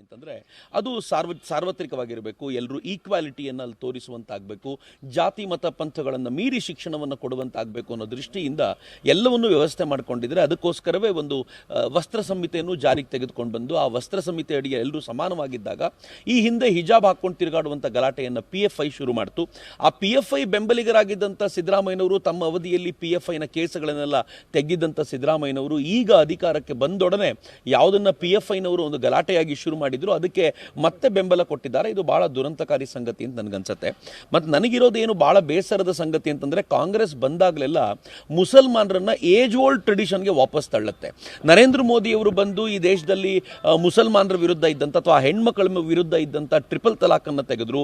ಅಂತಂದರೆ ಅದು ಸಾರ್ವತ್ರಿಕವಾಗಿರಬೇಕು, ಎಲ್ಲರೂ ಈಕ್ವಾಲಿಟಿಯನ್ನು ಅಲ್ಲಿ ತೋರಿಸುವಂತಾಗಬೇಕು, ಜಾತಿ ಮತ ಪಂಥಗಳನ್ನು ಮೀರಿ ಶಿಕ್ಷಣವನ್ನು ಕೊಡುವಂತಾಗಬೇಕು ಅನ್ನೋ ದೃಷ್ಟಿಯಿಂದ ಎಲ್ಲವನ್ನೂ ವ್ಯವಸ್ಥೆ ಮಾಡಿಕೊಂಡಿದ್ರೆ ಅದಕ್ಕೋಸ್ಕರವೇ ಒಂದು ವಸ್ತ್ರ ಸಂಹಿತೆಯನ್ನು ಜಾರಿಗೆ ತೆಗೆದುಕೊಂಡು ಬಂದು ಆ ವಸ್ತ್ರ ಸಂಹಿತೆ ಅಡಿಗೆ ಎಲ್ಲರೂ ಸಮಾನವಾಗಿದ್ದಾಗ ಈ ಹಿಂದೆ ಹಿಜಾಬ್ ಹಾಕ್ಕೊಂಡು ತಿರುಗಾಡುವಂಥ ಗಲಾಟೆಯನ್ನು PFI ಶುರು ಮಾಡ್ತು. ಆ PFI ಬೆಂಬಲಿಗರಾಗಿದ್ದಂಥ ಸಿದ್ದರಾಮಯ್ಯನವರು ತಮ್ಮ ಅವಧಿಯಲ್ಲಿ PFIನ ಕೇಸುಗಳನ್ನೆಲ್ಲ ತೆಗೆದಿದ್ದಂಥ ಸಿದ್ದರಾಮಯ್ಯನವರು ಈಗ ಅಧಿಕಾರಕ್ಕೆ ಬಂದೊಡನೆ ಯಾವುದನ್ನು PFIನವರು ಒಂದು ಗಲಾಟೆಯಾಗಿ ಶುರು ಮಾಡಿದ್ರು ಅದಕ್ಕೆ ಮತ್ತೆ ಬೆಂಬಲ ಕೊಟ್ಟಿದ್ದಾರೆ. ಇದು ಬಹಳ ದುರಂತಕಾರಿ ಸಂಗತಿ ಅಂತ ನನಗನ್ಸುತ್ತೆ. ಮತ್ತು ನನಗಿರೋದೇನು ಬಹಳ ಬೇಸರದ ಸಂಗತಿ ಅಂತಂದರೆ ಕಾಂಗ್ರೆಸ್ ಬಂದಾಗಲೆಲ್ಲ ಮುಸಲ್ಮಾನರನ್ನ ಏಜ್ ಓಲ್ಡ್ ಟ್ರೆಡಿಷನ್ಗೆ ವಾಪಸ್ ತಳ್ಳುತ್ತೆ. ನರೇಂದ್ರ ಮೋದಿಯವರು ಬಂದು ಈ ದೇಶದಲ್ಲಿ ಮುಸಲ್ಮಾನರ ವಿರುದ್ಧ ಇದ್ದಂಥ ಅಥವಾ ಹೆಣ್ಮಕ್ಕಳ ವಿರುದ್ಧ ಇದ್ದಂಥ ಟ್ರಿಪಲ್ ತಲಾಖನ್ನು ತೆಗೆದ್ರು,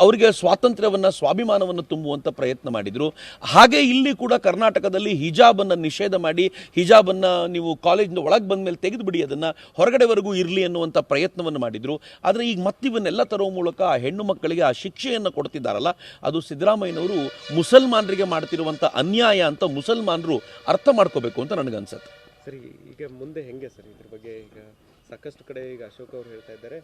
ಅವರಿಗೆ ಸ್ವಾತಂತ್ರ್ಯವನ್ನು ಸ್ವಾಭಿಮಾನವನ್ನು ತುಂಬುವಂಥ ಪ್ರಯತ್ನ ಮಾಡಿದರು. ಹಾಗೆ ಇಲ್ಲಿ ಕೂಡ ಕರ್ನಾಟಕದಲ್ಲಿ ಹಿಜಾಬನ್ನು ನಿಷೇಧ ಮಾಡಿ ಹಿಜಾಬನ್ನು ನೀವು ಕಾಲೇಜಿನ ಒಳಗೆ ಬಂದ ಮೇಲೆ ತೆಗೆದುಬಿಡಿ, ಅದನ್ನು ಹೊರಗಡೆವರೆಗೂ ಇರಲಿ ಅನ್ನುವಂಥ ಪ್ರಯತ್ನವನ್ನು ಮಾಡಿದರು. ಆದರೆ ಈಗ ಮತ್ತಿವನ್ನೆಲ್ಲ ತರುವ ಮೂಲಕ ಆ ಹೆಣ್ಣು ಮಕ್ಕಳಿಗೆ ಆ ಶಿಕ್ಷೆಯನ್ನು ಕೊಡ್ತಿದ್ದಾರಲ್ಲ, ಅದು ಸಿದ್ದರಾಮಯ್ಯನವರು ಮುಸಲ್ಮಾನರಿಗೆ ಮಾಡ್ತಿರುವಂಥ ಅನ್ಯಾಯ ಅಂತ ಮುಸಲ್ಮಾನರು ಅರ್ಥ ಮಾಡ್ಕೋಬೇಕು ಅಂತ ನನಗನ್ಸುತ್ತೆ. ಸರಿ, ಈಗ ಮುಂದೆ ಹೆಂಗೆ ಸರ್ ಇದ್ರ ಬಗ್ಗೆ? ಈಗ ಸಾಕಷ್ಟು ಕಡೆ ಈಗ ಅಶೋಕ್ ಅವರು ಹೇಳ್ತಾ ಇದ್ದಾರೆ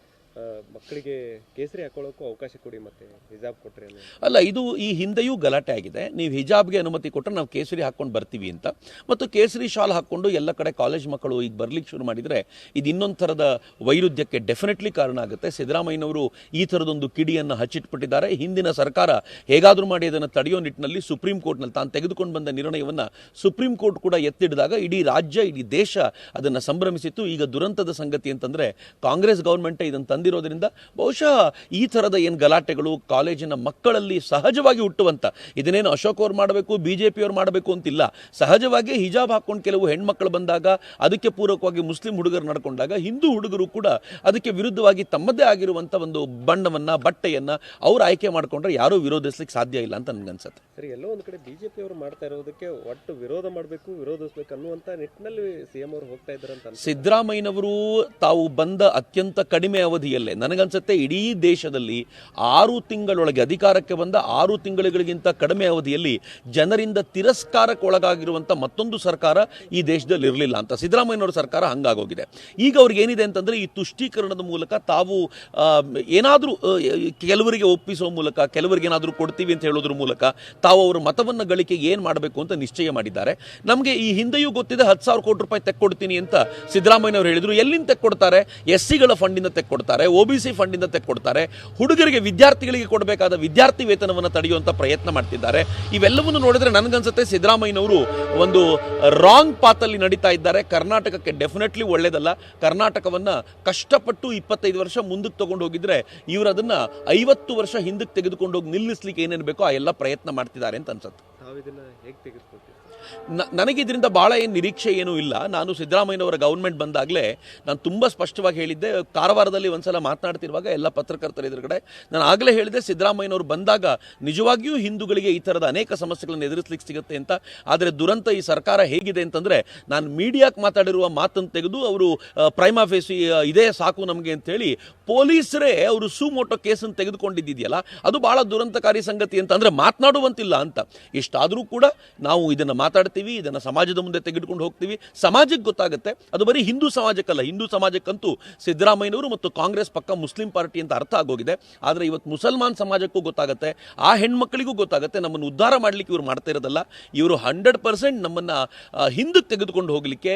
ಮಕ್ಕಳಿಗೆ ಕೇಸರಿ ಹಾಕೊಳ್ಳೋಕ್ಕೂ ಅವಕಾಶ ಕೊಡಿ ಮತ್ತೆ ಹಿಜಾಬ್ ಕೊಟ್ಟರೆ ಅಲ್ಲ, ಇದು ಈ ಹಿಂದೆಯೂ ಗಲಾಟೆ ಆಗಿದೆ. ನೀವು ಹಿಜಾಬ್ಗೆ ಅನುಮತಿ ಕೊಟ್ಟರೆ ನಾವು ಕೇಸರಿ ಹಾಕ್ಕೊಂಡು ಬರ್ತೀವಿ ಅಂತ, ಮತ್ತು ಕೇಸರಿ ಶಾಲ್ ಹಾಕ್ಕೊಂಡು ಎಲ್ಲ ಕಡೆ ಕಾಲೇಜ್ ಮಕ್ಕಳು ಈಗ ಬರ್ಲಿಕ್ಕೆ ಶುರು ಮಾಡಿದರೆ ಇದು ಇನ್ನೊಂದು ಥರದ ವೈರುಧ್ಯಕ್ಕೆ ಡೆಫಿನೆಟ್ಲಿ ಕಾರಣ ಆಗುತ್ತೆ. ಸಿದ್ದರಾಮಯ್ಯನವರು ಈ ಥರದೊಂದು ಕಿಡಿಯನ್ನು ಹಚ್ಚಿಟ್ಬಿಟ್ಟಿದ್ದಾರೆ. ಹಿಂದಿನ ಸರ್ಕಾರ ಹೇಗಾದರೂ ಮಾಡಿ ಅದನ್ನು ತಡೆಯೋ ನಿಟ್ಟಿನಲ್ಲಿ ಸುಪ್ರೀಂ ಕೋರ್ಟ್ನಲ್ಲಿ ತಾನು ತೆಗೆದುಕೊಂಡು ಬಂದ ನಿರ್ಣಯವನ್ನು ಸುಪ್ರೀಂ ಕೋರ್ಟ್ ಕೂಡ ಎತ್ತಿಡಿದಾಗ ಇಡೀ ರಾಜ್ಯ ಇಡೀ ದೇಶ ಅದನ್ನು ಸಂಭ್ರಮಿಸಿತ್ತು. ಈಗ ದುರಂತದ ಸಂಗತಿ ಅಂತಂದರೆ ಕಾಂಗ್ರೆಸ್ ಗೌರ್ಮೆಂಟೇ ಇದನ್ನು ತಂದಿರೋದ್ರಿಂದ ಬಹುಶಃ ಈ ಥರದ ಏನು ಗಲಾಟೆಗಳು ಕಾಲೇಜಿನ ಮಕ್ಕಳಲ್ಲಿ ಸಹಜವಾಗಿ ಹುಟ್ಟುವಂಥ, ಇದನ್ನೇನು ಅಶೋಕ್ ಅವ್ರು ಮಾಡಬೇಕು BJP ಅವ್ರು ಮಾಡಬೇಕು ಅಂತಿಲ್ಲ, ಸಹಜವಾಗಿ ಹಿಜಾಬ್ ಹಾಕ್ಕೊಂಡು ಕೆಲವು ಹೆಣ್ಮಕ್ಳು ಬಂದಾಗ ಅದಕ್ಕೆ ಪೂರಕವಾಗಿ ಮುಸ್ಲಿಂ ಹುಡುಗರು ನಡ್ಕೊಂಡಾಗ ಹಿಂದೂ ಹುಡುಗರು ಕೂಡ ಅದಕ್ಕೆ ವಿರುದ್ಧವಾಗಿ ತಮ್ಮದೇ ಆಗಿರುವಂಥ ಒಂದು ಬಣ್ಣವನ್ನು ಬಟ್ಟೆಯನ್ನು ಅವ್ರು ಆಯ್ಕೆ ಮಾಡಿಕೊಂಡ್ರೆ ಯಾರೂ ವಿರೋಧಿಸ್ಲಿಕ್ಕೆ ಸಾಧ್ಯ ಇಲ್ಲ ಅಂತ ನನಗನ್ಸುತ್ತೆ. ಸರಿ, ಎಲ್ಲೋ ಒಂದು ಕಡೆ BJP ಅವರು ಮಾಡ್ತಾ ಇರೋದಕ್ಕೆ ಒಟ್ಟು ವಿರೋಧ ಮಾಡಬೇಕು, ವಿರೋಧಿಸಬೇಕು ಅನ್ನುವಂಥ ನಿಟ್ಟಿನಲ್ಲಿ CM ಅವರು ಹೋಗ್ತಾ ಇದ್ದಾರೆ ಅಂತ ಸಿದ್ದರಾಮಯ್ಯನವರು ತಾವು ಬಂದ ಅತ್ಯಂತ ಕಡಿಮೆ ಅವಧಿಯಲ್ಲೇ ನನಗನ್ಸುತ್ತೆ ಇಡೀ ದೇಶದಲ್ಲಿ 6 ತಿಂಗಳೊಳಗೆ ಅಧಿಕಾರಕ್ಕೆ ಬಂದ 6 ತಿಂಗಳಿಗಿಂತ ಕಡಿಮೆ ಅವಧಿಯಲ್ಲಿ ಜನರಿಂದ ತಿರಸ್ಕಾರಕ್ಕೆ ಒಳಗಾಗಿರುವಂಥ ಮತ್ತೊಂದು ಸರ್ಕಾರ ಈ ದೇಶದಲ್ಲಿ ಇರಲಿಲ್ಲ ಅಂತ ಸಿದ್ದರಾಮಯ್ಯನವರ ಸರ್ಕಾರ ಹಂಗಾಗೋಗಿದೆ. ಈಗ ಅವ್ರಿಗೆ ಏನಿದೆ ಅಂತಂದರೆ ಈ ತುಷ್ಟೀಕರಣದ ಮೂಲಕ ತಾವು ಏನಾದರೂ ಕೆಲವರಿಗೆ ಒಪ್ಪಿಸುವ ಮೂಲಕ ಕೆಲವರಿಗೆ ಏನಾದರೂ ಕೊಡ್ತೀವಿ ಅಂತ ಹೇಳೋದ್ರ ಮೂಲಕ ತಾವು ಅವರ ಮತವನ್ನು ಗಳಿಕೆಗೆ ಏನು ಮಾಡಬೇಕು ಅಂತ ನಿಶ್ಚಯ ಮಾಡಿದ್ದಾರೆ. ನಮಗೆ ಈ ಹಿಂದೆಯೂ ಗೊತ್ತಿದೆ 10,000 ಕೋಟಿ ರೂಪಾಯಿ ತೆಕ್ಕೊಡ್ತೀನಿ ಅಂತ ಸಿದ್ದರಾಮಯ್ಯನವರು ಹೇಳಿದರು. ಎಲ್ಲಿಂದ ತೆಕ್ಕೊಡ್ತಾರೆ? SCಗಳ ಫಂಡಿಂದ ತೆಕ್ಕೊಡ್ತಾರೆ, OBC ಫಂಡಿಂದ ತೆಕ್ಕೊಡ್ತಾರೆ, ಹುಡುಗರಿಗೆ ವಿದ್ಯಾರ್ಥಿಗಳಿಗೆ ಕೊಡಬೇಕಾದ ವಿದ್ಯಾರ್ಥಿ ವೇತನವನ್ನು ತಡೆಯುವಂಥ ಪ್ರಯತ್ನ ಮಾಡ್ತಿದ್ದಾರೆ. ಇವೆಲ್ಲವನ್ನು ನೋಡಿದ್ರೆ ನನಗನ್ಸುತ್ತೆ ಸಿದ್ದರಾಮಯ್ಯನವರು ಒಂದು ರಾಂಗ್ ಪಾತಲ್ಲಿ ನಡೀತಾ ಇದ್ದಾರೆ. ಕರ್ನಾಟಕಕ್ಕೆ ಡೆಫಿನೆಟ್ಲಿ ಒಳ್ಳೇದಲ್ಲ. ಕರ್ನಾಟಕವನ್ನು ಕಷ್ಟಪಟ್ಟು 25 ವರ್ಷ ಮುಂದಕ್ಕೆ ತಗೊಂಡು ಹೋಗಿದ್ರೆ ಇವರು ಅದನ್ನು 50 ವರ್ಷ ಹಿಂದಕ್ಕೆ ತೆಗೆದುಕೊಂಡು ಹೋಗಿ ನಿಲ್ಲಿಸ್ಲಿಕ್ಕೆ ಏನೇನು ಬೇಕೋ ಆ ಎಲ್ಲ ಪ್ರಯತ್ನ ಮಾಡ್ತಿದ್ದಾರೆ ಅಂತ ಅನ್ಸುತ್ತೆ. ನನಗೆ ಇದರಿಂದ ಭಾಳ ಏನು ನಿರೀಕ್ಷೆ ಏನೂ ಇಲ್ಲ. ನಾನು ಸಿದ್ದರಾಮಯ್ಯನವರ ಗೌರ್ಮೆಂಟ್ ಬಂದಾಗಲೇ ನಾನು ತುಂಬ ಸ್ಪಷ್ಟವಾಗಿ ಹೇಳಿದ್ದೆ. ಕಾರವಾರದಲ್ಲಿ ಒಂದ್ಸಲ ಮಾತನಾಡ್ತಿರುವಾಗ ಎಲ್ಲ ಪತ್ರಕರ್ತರ ಎದುರುಗಡೆ ನಾನು ಆಗಲೇ ಹೇಳಿದೆ, ಸಿದ್ದರಾಮಯ್ಯನವರು ಬಂದಾಗ ನಿಜವಾಗಿಯೂ ಹಿಂದೂಗಳಿಗೆ ಈ ಥರದ ಅನೇಕ ಸಮಸ್ಯೆಗಳನ್ನು ಎದುರಿಸಲಿಕ್ಕೆ ಸಿಗುತ್ತೆ ಅಂತ. ಆದರೆ ದುರಂತ ಈ ಸರ್ಕಾರ ಹೇಗಿದೆ ಅಂತಂದರೆ, ನಾನು ಮೀಡಿಯಾಕ್ಕೆ ಮಾತಾಡಿರುವ ಮಾತನ್ನು ತೆಗೆದು ಅವರು ಪ್ರೈಮಾ ಫೇಸಿ ಇದೇ ಸಾಕು ನಮಗೆ ಅಂತೇಳಿ ಪೊಲೀಸರೇ ಅವರು ಸುಮೋಟೋ ಕೇಸನ್ನು ತೆಗೆದುಕೊಂಡಿದ್ದಿದೆಯಲ್ಲ, ಅದು ಭಾಳ ದುರಂತಕಾರಿ ಸಂಗತಿ ಅಂತ. ಅಂದರೆ ಮಾತನಾಡುವಂತಿಲ್ಲ ಅಂತ. ಇಷ್ಟಾದರೂ ಕೂಡ ನಾವು ಇದನ್ನು ಮಾತಾಡ್ತೀವಿ, ಇದನ್ನು ಸಮಾಜದ ಮುಂದೆ ತೆಗೆದುಕೊಂಡು ಹೋಗ್ತೀವಿ, ಸಮಾಜಕ್ಕೆ ಗೊತ್ತಾಗುತ್ತೆ. ಅದು ಬರೀ ಹಿಂದೂ ಸಮಾಜಕ್ಕಲ್ಲ, ಹಿಂದೂ ಸಮಾಜಕ್ಕಂತೂ ಸಿದ್ದರಾಮಯ್ಯನವರು ಮತ್ತು ಕಾಂಗ್ರೆಸ್ ಪಕ್ಕ ಮುಸ್ಲಿಂ ಪಾರ್ಟಿ ಅಂತ ಅರ್ಥ ಆಗೋಗಿದೆ. ಆದರೆ ಇವತ್ತು ಮುಸಲ್ಮಾನ್ ಸಮಾಜಕ್ಕೂ ಗೊತ್ತಾಗುತ್ತೆ, ಆ ಹೆಣ್ಮಕ್ಳಿಗೂ ಗೊತ್ತಾಗುತ್ತೆ ನಮ್ಮನ್ನು ಉದ್ಧಾರ ಮಾಡಲಿಕ್ಕೆ ಇವರು ಮಾಡ್ತಾ ಇರೋದಲ್ಲ, ಇವರು 100% ನಮ್ಮನ್ನು ಹಿಂದಕ್ಕೆ ತೆಗೆದುಕೊಂಡು ಹೋಗಲಿಕ್ಕೆ,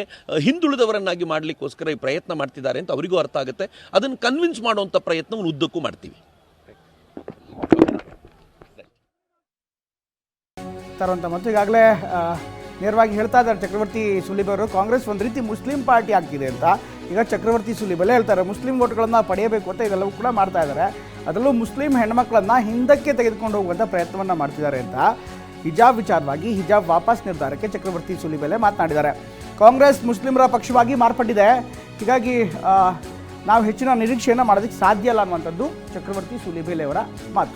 ಹಿಂದುಳಿದವರನ್ನಾಗಿ ಮಾಡಲಿಕ್ಕೋಸ್ಕರ ಈ ಪ್ರಯತ್ನ ಮಾಡ್ತಿದ್ದಾರೆ ಅಂತ ಅವರಿಗೂ ಅರ್ಥ ಆಗುತ್ತೆ. ಅದನ್ನು ಕನ್ವಿನ್ಸ್ ಮಾಡುವಂಥ ಪ್ರಯತ್ನವನ್ನು ಉದ್ದಕ್ಕೂ ಮಾಡ್ತೀವಿ. ತರುವಂಥ ಮತ್ತು ಈಗಾಗಲೇ ನೇರವಾಗಿ ಹೇಳ್ತಾ ಇದ್ದಾರೆ ಚಕ್ರವರ್ತಿ ಸುಲಿಬೆ ಅವರು, ಕಾಂಗ್ರೆಸ್ ಒಂದು ರೀತಿ ಮುಸ್ಲಿಂ ಪಾರ್ಟಿ ಆಗ್ತಿದೆ ಅಂತ. ಈಗ ಚಕ್ರವರ್ತಿ ಸುಲಿಬೆಲೆ ಹೇಳ್ತಾರೆ ಮುಸ್ಲಿಂ ವೋಟ್ಗಳನ್ನು ಪಡೆಯಬೇಕು ಅಂತ ಇದೆಲ್ಲವೂ ಕೂಡ ಮಾಡ್ತಾ ಇದ್ದಾರೆ. ಅದರಲ್ಲೂ ಮುಸ್ಲಿಂ ಹೆಣ್ಮಕ್ಳನ್ನು ಹಿಂದಕ್ಕೆ ತೆಗೆದುಕೊಂಡು ಹೋಗುವಂಥ ಪ್ರಯತ್ನವನ್ನು ಮಾಡ್ತಿದ್ದಾರೆ ಅಂತ ಹಿಜಾಬ್ ವಿಚಾರವಾಗಿ ಹಿಜಾಬ್ ವಾಪಸ್ ನಿರ್ಧಾರಕ್ಕೆ ಚಕ್ರವರ್ತಿ ಸುಲಿಬೆಲೆ ಮಾತನಾಡಿದ್ದಾರೆ. ಕಾಂಗ್ರೆಸ್ ಮುಸ್ಲಿಮರ ಪಕ್ಷವಾಗಿ ಮಾರ್ಪಟ್ಟಿದೆ, ಹೀಗಾಗಿ ನಾವು ಹೆಚ್ಚಿನ ನಿರೀಕ್ಷೆಯನ್ನು ಮಾಡೋದಕ್ಕೆ ಸಾಧ್ಯ ಇಲ್ಲ ಅನ್ನುವಂಥದ್ದು ಚಕ್ರವರ್ತಿ ಸುಲಿಬೆಲೆ ಅವರ ಮಾತು.